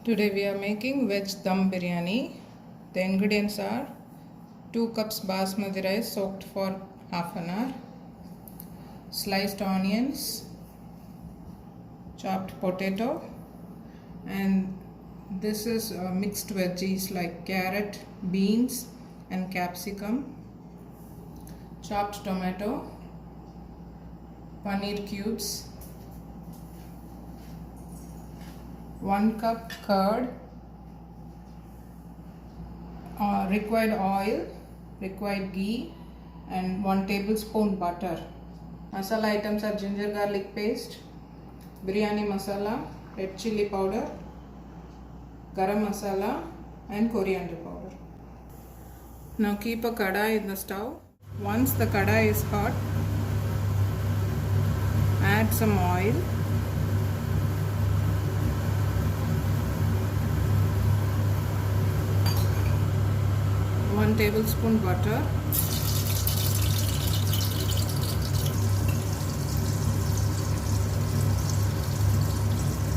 Today we are making veg dum biryani. The ingredients are 2 cups basmati rice soaked for half an hour, sliced onions, chopped potato, and this is mixed veggies like carrot, beans and capsicum, chopped tomato, paneer cubes, 1 cup curd, required oil, required ghee and 1 tablespoon butter. Masala items are ginger garlic paste, biryani masala, red chili powder, garam masala and coriander powder. Now keep a kadai in the stove. Once the kadai is hot, add some oil. One tablespoon butter,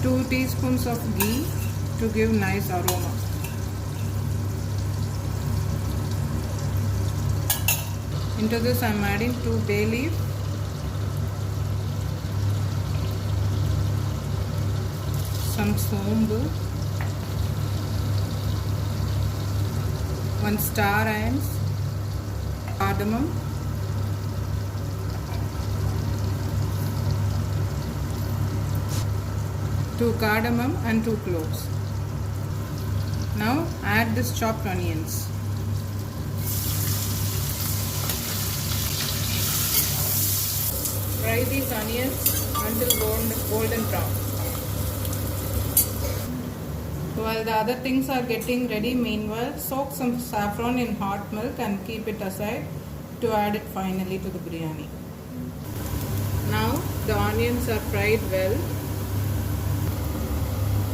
two teaspoons of ghee to give nice aroma. Into this I am adding 2 bay leaf, some sombu, 1 star anise, cardamom, two cardamom and 2 cloves. Now add this chopped onions. Fry these onions until golden brown. While the other things are getting ready, meanwhile soak some saffron in hot milk and keep it aside to add it finally to the biryani. Now the onions are fried well.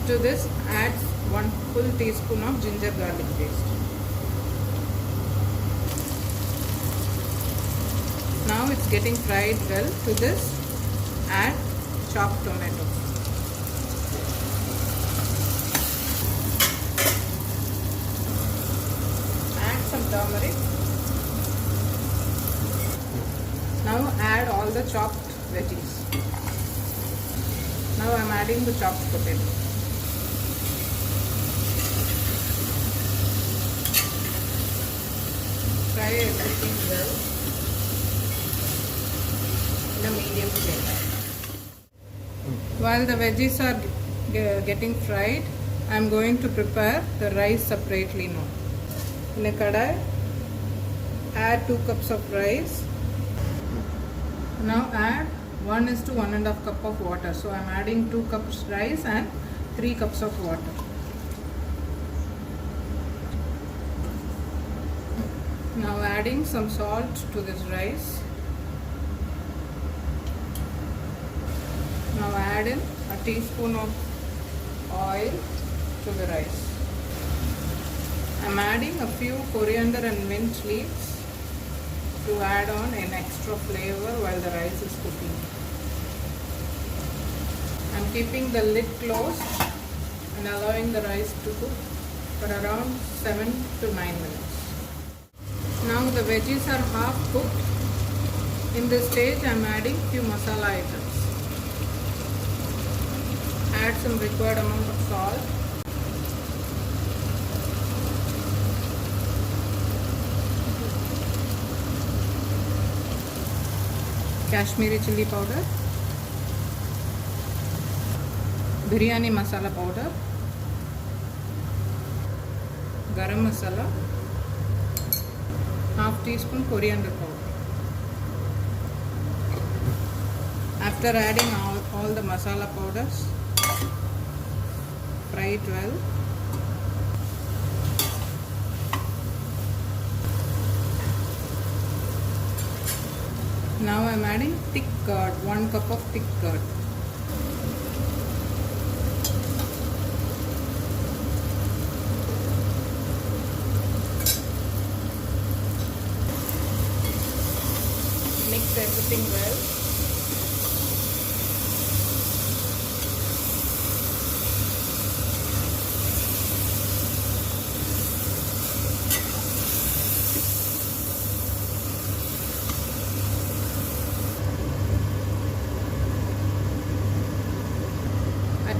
To this add 1 full teaspoon of ginger garlic paste. Now it's getting fried well. To this add chopped tomato. Add some turmeric. Now add all the chopped veggies. Now I am adding the chopped potato. Fry everything well in a medium flame. While the veggies are getting fried, I am going to prepare the rice separately now. In a kadai, add 2 cups of rice. Now add 1:1.5 cup of water. So I am adding 2 cups rice and 3 cups of water. Now adding some salt to this rice. Now add in a teaspoon of oil to the rice. I am adding a few coriander and mint leaves to add on an extra flavor while the rice is cooking. I am keeping the lid closed and allowing the rice to cook for around 7 to 9 minutes. Now the veggies are half cooked. In this stage I am adding few masala items. Add some required amount of salt. Kashmiri chili powder. Biryani masala powder. Garam masala. Half teaspoon coriander powder. After adding all the masala powders, fry it well. Now I am adding thick curd, 1 cup of thick curd. Mix everything well.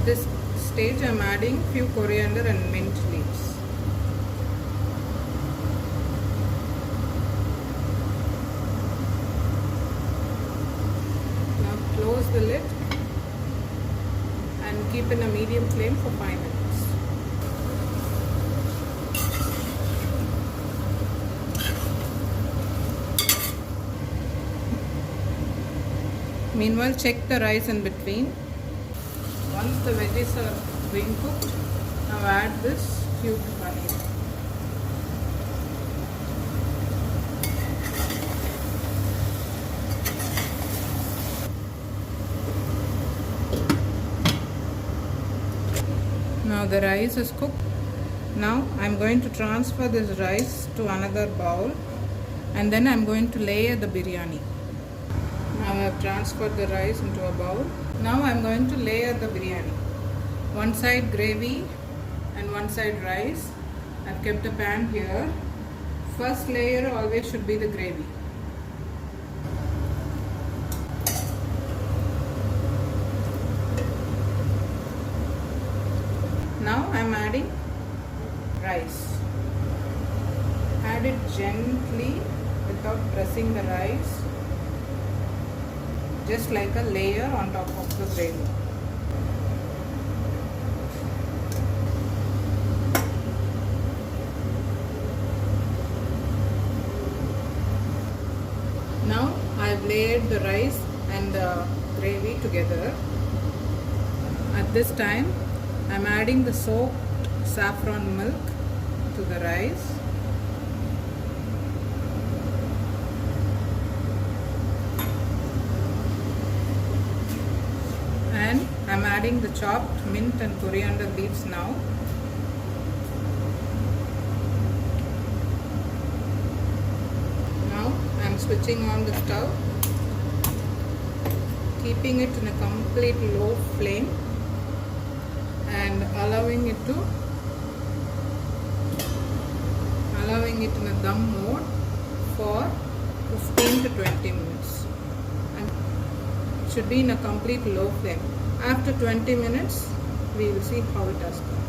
At this stage, I'm adding few coriander and mint leaves. Now close the lid and keep in a medium flame for 5 minutes. Meanwhile, check the rice in between. Once the veggies are being cooked, now add this cubed paneer. Now the rice is cooked. Now I am going to transfer this rice to another bowl and then I am going to layer the biryani. Now I have transferred the rice into a bowl. Now I am going to layer the biryani. One side gravy and one side rice. I have kept a pan here. First layer always should be the gravy. Now I am adding rice. Add it gently without pressing the rice. Just like a layer on top of the gravy. Now I have layered the rice and the gravy together. At this time I am adding the soaked saffron milk to the rice. And I am adding the chopped mint and coriander leaves now. Now I am switching on the stove, keeping it in a complete low flame and allowing it in a dum mode for 15 to 20 minutes. And it should be in a complete low flame. After 20 minutes, we will see how it has come.